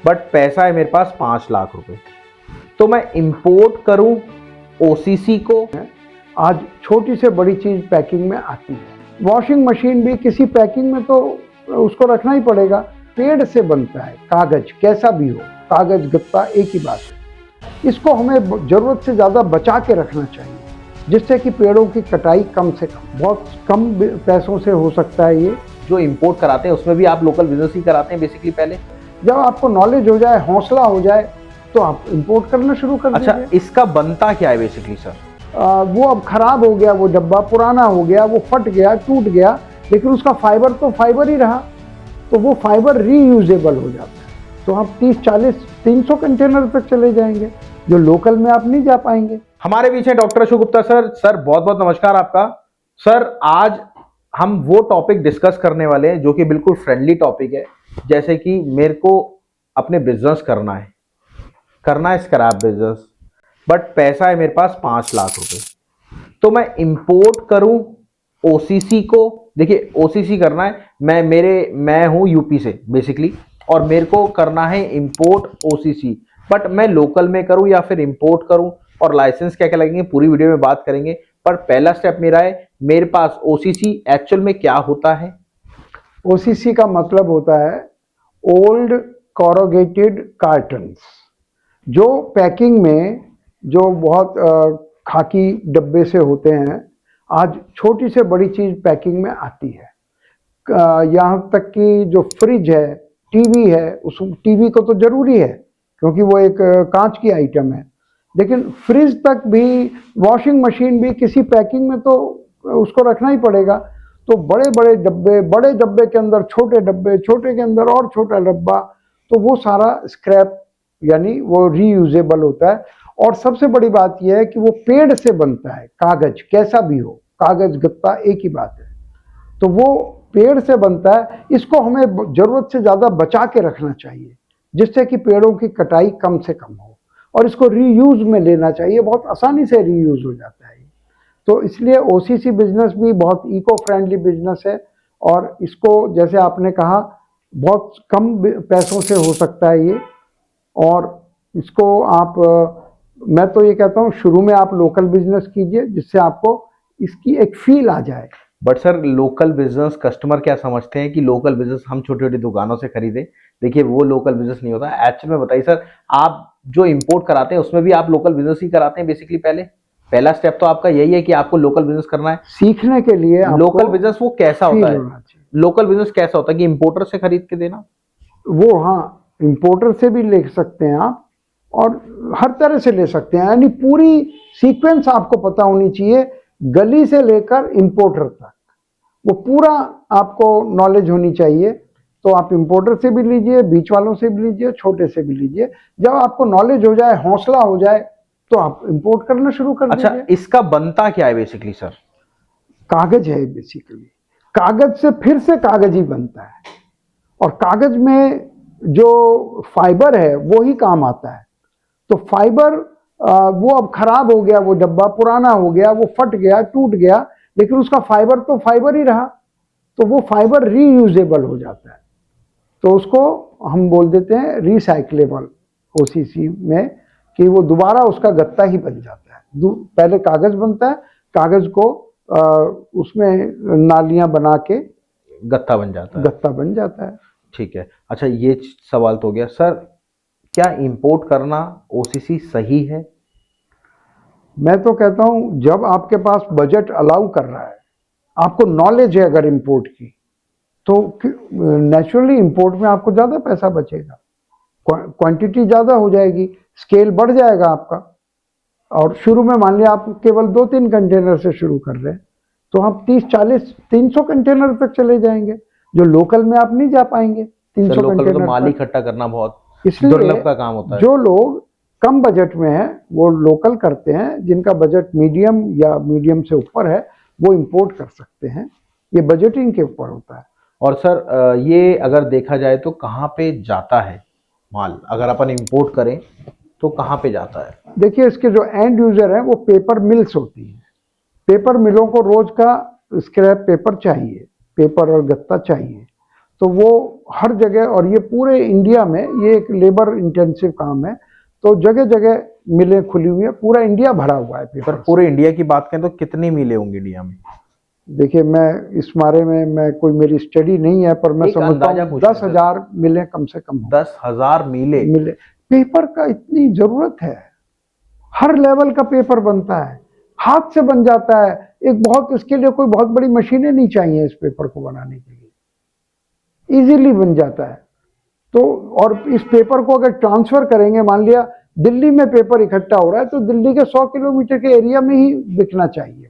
But पैसा है मेरे पास 5 लाख रुपए, तो मैं इंपोर्ट करूं ओसीसी को। आज छोटी से बड़ी चीज पैकिंग में आती है। वॉशिंग मशीन भी किसी पैकिंग में तो उसको रखना ही पड़ेगा। पेड़ से बनता है कागज, कैसा भी हो, कागज गत्ता एक ही बात है। इसको हमें जरूरत से ज्यादा बचा के रखना चाहिए, जिससे कि पेड़ों की कटाई कम से कम, बहुत कम पैसों से हो सकता है। ये जो इंपोर्ट कराते हैं उसमें भी आप लोकल बिजनेस ही कराते हैं बेसिकली पहले? जब आपको नॉलेज हो जाए, हौसला हो जाए, तो आप इंपोर्ट करना शुरू कर दीजिए। अच्छा, इसका बनता क्या है बेसिकली सर? वो अब खराब हो गया, वो डब्बा पुराना हो गया, वो फट गया, टूट गया, लेकिन उसका फाइबर तो फाइबर ही रहा, तो वो फाइबर रीयूजेबल हो जाता है। तो आप 30, 40, 300 कंटेनर तक चले जाएंगे, जो लोकल में आप नहीं जा पाएंगे। हमारे बीच है doctor Ashok Gupta sir. Sir बहुत बहुत नमस्कार आपका। सर आज हम वो टॉपिक डिस्कस करने वाले हैं जो कि बिल्कुल फ्रेंडली टॉपिक है। जैसे कि मेरे को अपने बिजनेस करना है स्क्रैप बिजनेस, बट पैसा है मेरे पास 5 लाख रुपए, तो मैं इंपोर्ट करूं ओसीसी को। देखिए ओसीसी करना है, मैं हूं यूपी से बेसिकली, और मेरे को करना है इंपोर्ट ओसीसी, बट मैं लोकल में करूं या फिर इंपोर्ट करूं, और लाइसेंस क्या क्या लगेंगे पूरी वीडियो में बात करेंगे। पर पहला स्टेप मेरा है, मेरे पास ओसीसी एक्चुअल में क्या होता है? ओसीसी का मतलब होता है ओल्ड कॉरोगेटेड कार्टन्स, जो पैकिंग में जो बहुत खाकी डब्बे से होते हैं। आज छोटी से बड़ी चीज पैकिंग में आती है। यहाँ तक कि जो फ्रिज है, टीवी है, उस टीवी को तो जरूरी है क्योंकि वो एक कांच की आइटम है, लेकिन फ्रिज तक भी, वॉशिंग मशीन भी किसी पैकिंग में तो उसको रखना ही पड़ेगा। तो बड़े बड़े डब्बे, बड़े डब्बे के अंदर छोटे डब्बे, छोटे के अंदर और छोटा डब्बा, तो वो सारा स्क्रैप यानी वो रीयूजेबल होता है। और सबसे बड़ी बात यह है कि वो पेड़ से बनता है, कागज कैसा भी हो, कागज गत्ता एक ही बात है। तो वो पेड़ से बनता है। इसको हमें जरूरत से ज्यादा बचा के रखना चाहिए, जिससे कि पेड़ों की कटाई कम से कम हो, और इसको रीयूज में लेना चाहिए। बहुत आसानी से रीयूज हो जाता है। तो इसलिए ओसीसी बिजनेस भी बहुत इको फ्रेंडली बिजनेस है, और इसको जैसे आपने कहा बहुत कम पैसों से हो सकता है ये। और इसको आप मैं तो ये कहता हूँ शुरू में आप लोकल बिजनेस कीजिए, जिससे आपको इसकी एक फील आ जाए। But sir local business customer क्या समझते हैं कि लोकल बिजनेस हम छोटी छोटी दुकानों से खरीदें। देखिए वो लोकल बिजनेस नहीं होता एक्चुअल में। बताइए सर, आप जो इंपोर्ट कराते हैं उसमें भी आप लोकल बिजनेस ही कराते हैं बेसिकली पहले? पहला स्टेप तो आपका यही है कि आपको लोकल बिजनेस करना है। सीखने के लिए लोकल बिजनेस वो कैसा होता है? होना चाहिए। लोकल बिजनेस कैसा होता है कि इंपोर्टर से खरीद के देना? वो हाँ, इंपोर्टर से भी ले सकते हैं आप, और हर तरह से ले सकते हैं। यानी पूरी सीक्वेंस आपको पता होनी चाहिए, गली से लेकर इंपोर्टर तक वो पूरा आपको नॉलेज होनी चाहिए। तो आप इंपोर्टर से भी लीजिए, बीच वालों से भी लीजिए, छोटे से भी लीजिए। जब आपको नॉलेज हो जाए, हौसला हो जाए, तो आप इंपोर्ट करना शुरू कर दीजिए। अच्छा, इसका बनता क्या है बेसिकली सर? कागज है बेसिकली। कागज से फिर से कागज ही बनता है, और कागज में जो फाइबर है वो ही काम आता है। तो फाइबर वो अब खराब हो गया, वो डब्बा पुराना हो गया, वो फट गया, टूट गया, लेकिन उसका फाइबर तो फाइबर ही रहा, तो वो फाइबर रीयूजेबल हो जाता है। तो उसको हम बोल देते हैं रिसाइक्लेबल ओसीसी में, कि वो दोबारा उसका गत्ता ही बन जाता है। पहले कागज बनता है, कागज को उसमें नालियां बना के गत्ता बन जाता है। गत्ता बन जाता है। ठीक है। अच्छा, ये सवाल तो हो गया सर, क्या इंपोर्ट करना ओसीसी सही है? मैं तो कहता हूं जब आपके पास बजट अलाउ कर रहा है, आपको नॉलेज है अगर इंपोर्ट की, तो नेचुरली इंपोर्ट में आपको ज्यादा पैसा बचेगा, क्वांटिटी ज्यादा हो जाएगी, स्केल बढ़ जाएगा आपका। और शुरू में मान लिया आप केवल 2-3 कंटेनर से शुरू कर रहे हैं, तो आप 30, 40, 300 कंटेनर तक चले जाएंगे, जो लोकल में आप नहीं जा पाएंगे। 300 कंटेनर तो माल तक इकट्ठा करना बहुत इसलिए दुर्लभ का काम होता है। जो लोग कम बजट में है वो लोकल करते हैं, जिनका बजट मीडियम या मीडियम से ऊपर है वो इंपोर्ट कर सकते हैं। ये बजटिंग के ऊपर होता है। और सर ये अगर देखा जाए तो कहाँ पे जाता है माल? अगर अपन इंपोर्ट करें तो कहाँ पे जाता है? देखिए, इसके जो एंड यूजर हैं वो पेपर मिल्स होती हैं। पेपर मिलों को रोज का स्क्रैप पेपर चाहिए, पेपर और गत्ता चाहिए। तो वो हर जगह, और ये पूरे इंडिया में ये एक लेबर इंटेंसिव काम है, तो जगह जगह मिलें खुली हुई है, पूरा इंडिया भरा हुआ है सर पेपर। पूरे इंडिया की बात करें तो कितनी मिलें होंगी इंडिया में? देखिए, मैं इस बारे में मैं कोई मेरी स्टडी नहीं है, पर मैं एक समझता अंदाजा हूँ पूछ रहे हैं 10,000 मिलें कम से कम 10,000 मिले? मिले। पेपर का इतनी जरूरत है, हर लेवल का पेपर बनता है, हाथ से बन जाता है। एक बहुत, इसके लिए कोई बहुत बड़ी मशीनें नहीं चाहिए इस पेपर को बनाने के लिए, इजीली बन जाता है। तो और इस पेपर को अगर ट्रांसफर करेंगे, मान लिया दिल्ली में पेपर इकट्ठा हो रहा है, तो दिल्ली के 100 किलोमीटर के एरिया में ही बिकना चाहिए।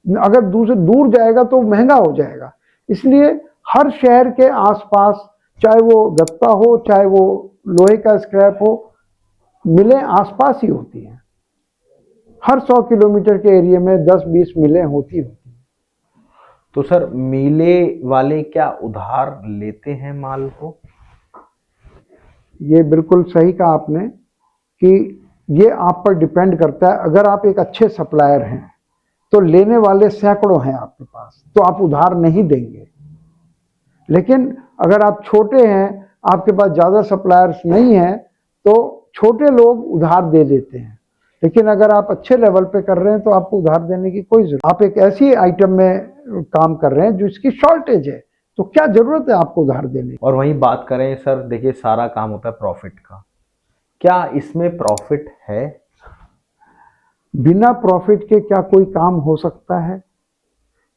अगर दूर दूर जाएगा तो महंगा हो जाएगा। इसलिए हर शहर के आसपास, चाहे वो गत्ता हो चाहे वो लोहे का स्क्रैप हो, मिलें आसपास ही होती हैं। हर 100 किलोमीटर के एरिया में 10-20 मिलें होती हैं। तो सर मिले वाले क्या उधार लेते हैं माल को? ये बिल्कुल सही कहा आपने कि ये आप पर डिपेंड करता है। अगर आप एक अच्छे सप्लायर हैं तो लेने वाले सैकड़ों हैं आपके पास, तो आप उधार नहीं देंगे। लेकिन अगर आप छोटे हैं, आपके पास ज़्यादा सप्लायर्स नहीं हैं, तो छोटे लोग उधार दे देते हैं। लेकिन अगर आप अच्छे लेवल पे कर रहे हैं तो आपको उधार देने की कोई जरूरत, आप एक ऐसी आइटम में काम कर रहे हैं जिसकी शॉर्टेज है, तो क्या जरूरत है आपको उधार देने की। और वहीं बात करें सर, देखिए सारा काम होता है प्रॉफिट का, क्या इसमें प्रॉफिट है? बिना प्रॉफिट के क्या कोई काम हो सकता है?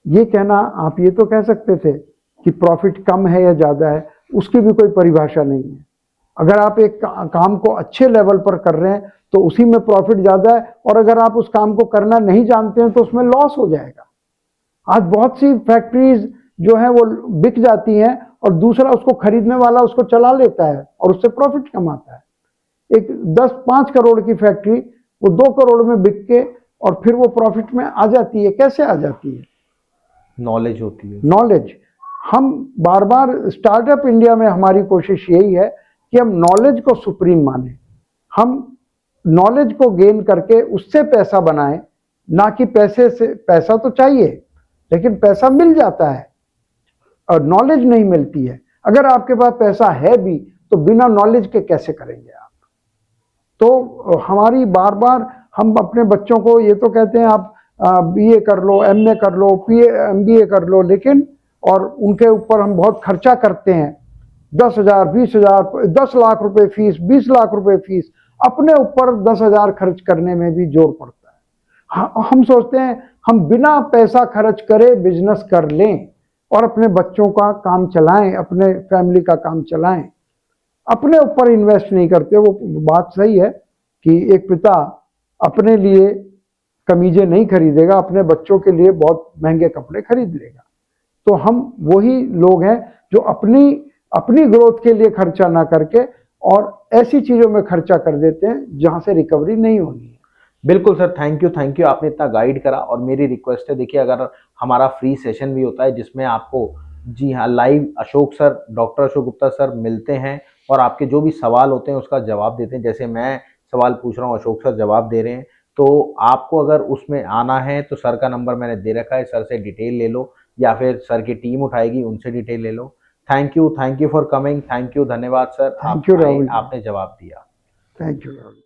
ये कहना, आप ये तो कह सकते थे कि प्रॉफिट कम है या ज़्यादा है, उसकी भी कोई परिभाषा नहीं है। अगर आप एक काम को अच्छे लेवल पर कर रहे हैं तो उसी में प्रॉफिट ज़्यादा है, और अगर आप उस काम को करना नहीं जानते हैं तो उसमें लॉस हो जाएगा। आज बहुत सी फैक्ट्रीज जो है वो बिक जाती हैं और दूसरा उसको खरीदने वाला उसको चला लेता है और उससे प्रॉफिट कमाता है। एक 10-5 करोड़ की फैक्ट्री वो 2 करोड़ में बिक के और फिर वो प्रॉफिट में आ जाती है। कैसे आ जाती है? नॉलेज होती है। नॉलेज। हम बार बार स्टार्टअप इंडिया में हमारी कोशिश यही है कि हम नॉलेज को सुप्रीम माने, हम नॉलेज को गेन करके उससे पैसा बनाएं, ना कि पैसे से। पैसा तो चाहिए लेकिन पैसा मिल जाता है और नॉलेज नहीं मिलती है। अगर आपके पास पैसा है भी तो बिना नॉलेज के कैसे करेंगे आप? तो हमारी बार बार, हम अपने बच्चों को ये तो कहते हैं आप बीए कर लो, एमए कर लो, एमबीए कर लो, लेकिन और उनके ऊपर हम बहुत खर्चा करते हैं। 10,000, 20,000, 10 लाख रुपए फीस, 20 लाख रुपए फीस, अपने ऊपर 10,000 खर्च करने में भी जोर पड़ता है। हम सोचते हैं हम बिना पैसा खर्च करे बिजनेस कर लें और अपने बच्चों का काम चलाएं, अपने फैमिली का काम चलाएं, अपने ऊपर इन्वेस्ट नहीं करते। वो बात सही है कि एक पिता अपने लिए कमीजें नहीं खरीदेगा, अपने बच्चों के लिए बहुत महंगे कपड़े खरीद लेगा। तो हम वही लोग हैं जो अपनी अपनी ग्रोथ के लिए खर्चा ना करके और ऐसी चीजों में खर्चा कर देते हैं जहां से रिकवरी नहीं होनी है। बिल्कुल सर, थैंक यू, आपने इतना गाइड करा। और मेरी रिक्वेस्ट है, देखिए अगर हमारा फ्री सेशन भी होता है जिसमें आपको, जी हाँ, live Ashok sir, doctor Ashok Gupta sir मिलते हैं और आपके जो भी सवाल होते हैं उसका जवाब देते हैं। जैसे मैं सवाल पूछ रहा हूँ, अशोक सर जवाब दे रहे हैं। तो आपको अगर उसमें आना है तो सर का नंबर मैंने दे रखा है, सर से डिटेल ले लो या फिर सर की टीम उठाएगी, उनसे डिटेल ले लो। Thank you for coming, thank you, धन्यवाद सर, थैंक यू राहुल, आपने जवाब दिया। Thank you Rahul.